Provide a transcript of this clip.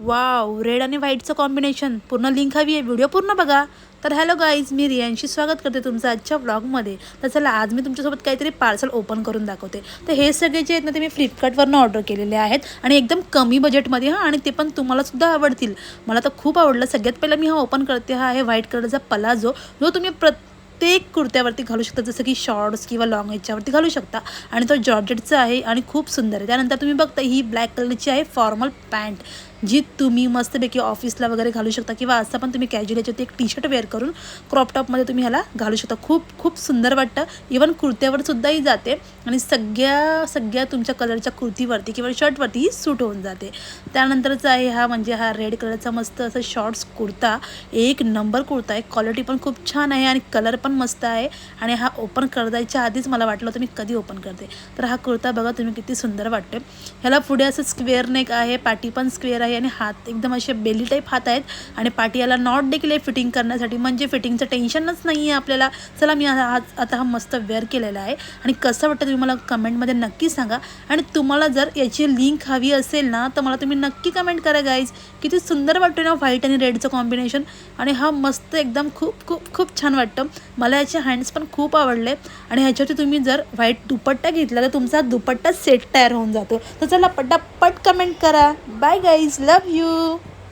Wow, red आणि व्हाईटचं combination. पूर्ण link हवी आहे, व्हिडिओ पूर्ण बघा. तर हॅलो गाईज, मी रियांशी स्वागत करते तुमचं आजच्या व्लॉगमध्ये. तर चला, आज मी तुमच्यासोबत काहीतरी पार्सल ओपन करून दाखवते. तर हे सगळे जे आहेत ना, ते मी फ्लिपकार्टवरनं ऑर्डर केलेले आहेत आणि एकदम कमी बजेटमध्ये आणि ते पण तुम्हालासुद्धा आवडतील. मला तर खूप आवडलं. सगळ्यात पहिला मी हा ओपन करते. हा आहे व्हाईट कलरचा पलाझो, जो तुम्ही प्रत्येक कुर्त्यावरती घालू शकता, जसं की शॉर्ट्स किंवा लॉंग याच्यावरती घालू शकता. आणि तो जॉर्जेटचा आहे आणि खूप सुंदर आहे. त्यानंतर तुम्ही बघता, ही ब्लॅक कलरची आहे फॉर्मल पॅन्ट, जी तुम्ही मस्तपैकी ऑफिसला वगैरे घालू शकता किंवा असं पण तुम्ही कॅज्युअल याच्यावरती एक टी शर्ट वेअर करून क्रॉप टॉपमध्ये तुम्ही ह्याला घालू शकता. खूप खूप सुंदर वाटतं. इवन कुर्त्यावर सुद्धाही जाते आणि सगळ्या तुमच्या कलरच्या कुर्तीवरती किंवा शर्टवरती सूट होऊन जाते. त्यानंतरचा आहे हा, म्हणजे हा रेड कलरचा मस्त असं शॉर्ट्स कुर्ता. एक नंबर कुर्ता आहे, क्वालिटी पण खूप छान आहे आणि कलर पण मस्त आहे. आणि हा ओपन करायच्या आधीच मला वाटलं होतं मी कधी ओपन करते. तर हा कुर्ता बघा तुम्ही, किती सुंदर वाटते. ह्याला पुढे असं स्क्वेअर नेक आहे, पाठी पण स्क्वेअर आहे आणि हात एकदम असे बेली टाईप हात आहेत आणि पाठी याला नॉट देखील आहे फिटिंग करण्यासाठी, म्हणजे फिटिंगचं टेन्शनच नाही आहे आपल्याला. चला, मी आता हा मस्त वेअर केलेला आहे आणि कसं वाटतं तुम्ही मला कमेंटमध्ये नक्की सांगा. आणि तुम्हाला जर याची लिंक हवी असेल ना, तर मला तुम्ही नक्की कमेंट करा गाईज. किती सुंदर वाटतं ना व्हाईट आणि रेडचं कॉम्बिनेशन. आणि हा मस्त एकदम खूप खूप खूप छान वाटतं. मला याचे हँड्स पण खूप आवडले. आणि ह्याच्यावरती तुम्ही जर व्हाईट दुपट्टा घेतला तर तुमचा दुपट्टा सेट तयार होऊन जातो. तर चला, पटापट कमेंट करा. Bye guys, love you.